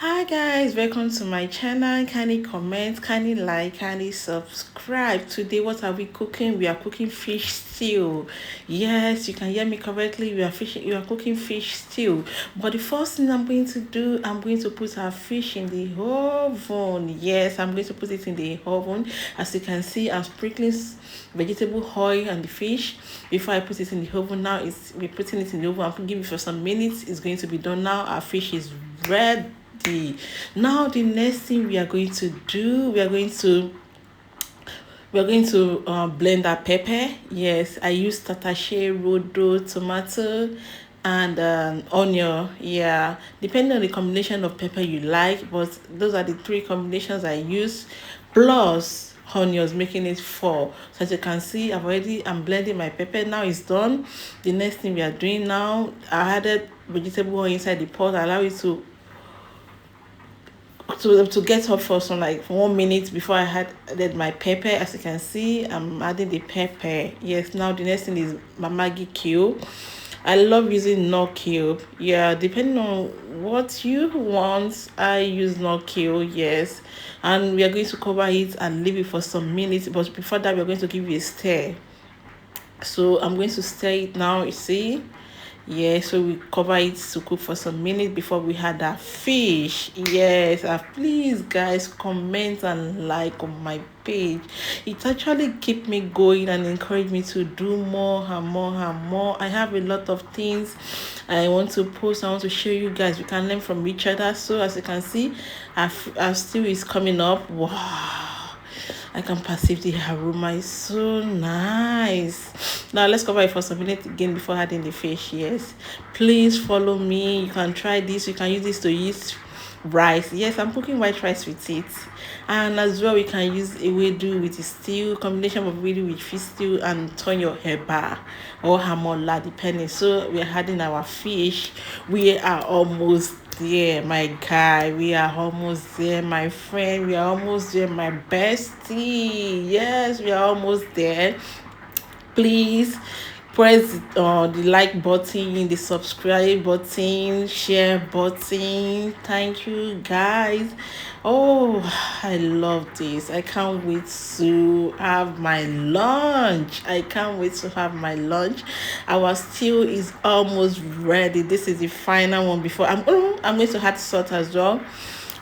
Hi guys, welcome to my channel. Kindly comment, kindly like, kindly subscribe. Today what are we cooking? We are cooking fish stew. Yes, you can hear me correctly. We are cooking fish stew. But the first thing I'm going to do, I'm going to put our fish in the oven. Yes, I'm going to put it in the oven. As you can see, I'm sprinkling vegetable oil on the fish before I put it in the oven. Now we're putting it in the oven. I'm giving it for some minutes. It's going to be done now. Our fish is ready. Now the next thing we are going to do, we are going to blend our pepper. Yes, I use tatashe, rodo, tomato, and onion. Yeah, depending on the combination of pepper you like, but those are the three combinations I use, plus onions, making it four. So as you can see, I'm blending my pepper. Now it's done. The next thing we are doing now, I added vegetable oil inside the pot. I allow it to get up for some like 1 minute before I added my pepper. As you can see, I'm adding the pepper. Yes, now the next thing is my maggi cube. I love using no cube. Yeah, depending on what you want, I use no cube. Yes, and we are going to cover it and leave it for some minutes, but before that we're going to give it a stir. So I'm going to stir it now, you see. Yeah, so we cover it to cook for some minutes before we had that fish. Yes, please guys, comment and like on my page. It actually keep me going and encourage me to do more and more and more. I have a lot of things I want to post. I want to show you guys. We can learn from each other. So as you can see, our stew is coming up. Wow, I can perceive the aroma. It's so nice. Now let's cover it for some minutes again before adding the fish. Yes, please follow me. You can try this. You can use this to eat rice. Yes, I'm cooking white rice with it, and as well we can use ewedu with the stew, combination of ewedu with fish stew and turn your heba or hamola depending. So we're adding our fish. We are almost there, my guy. We are almost there, my friend. We are almost there, my bestie. Yes, we are almost there. Please press the like button, the subscribe button, share button. Thank you guys. Oh, I love this. I can't wait to have my lunch. I can't wait to have my lunch. Our stew is almost ready. This is the final one before I'm going to add salt as well.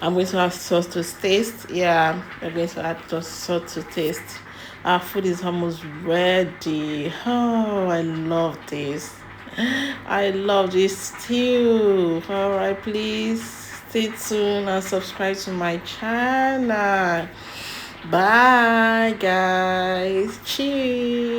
I'm going to have salt to taste. Yeah, we're going to add just salt to taste. Our food is almost ready. Oh, I love this. I love this too. All right, please stay tuned and subscribe to my channel. Bye, guys. Cheers.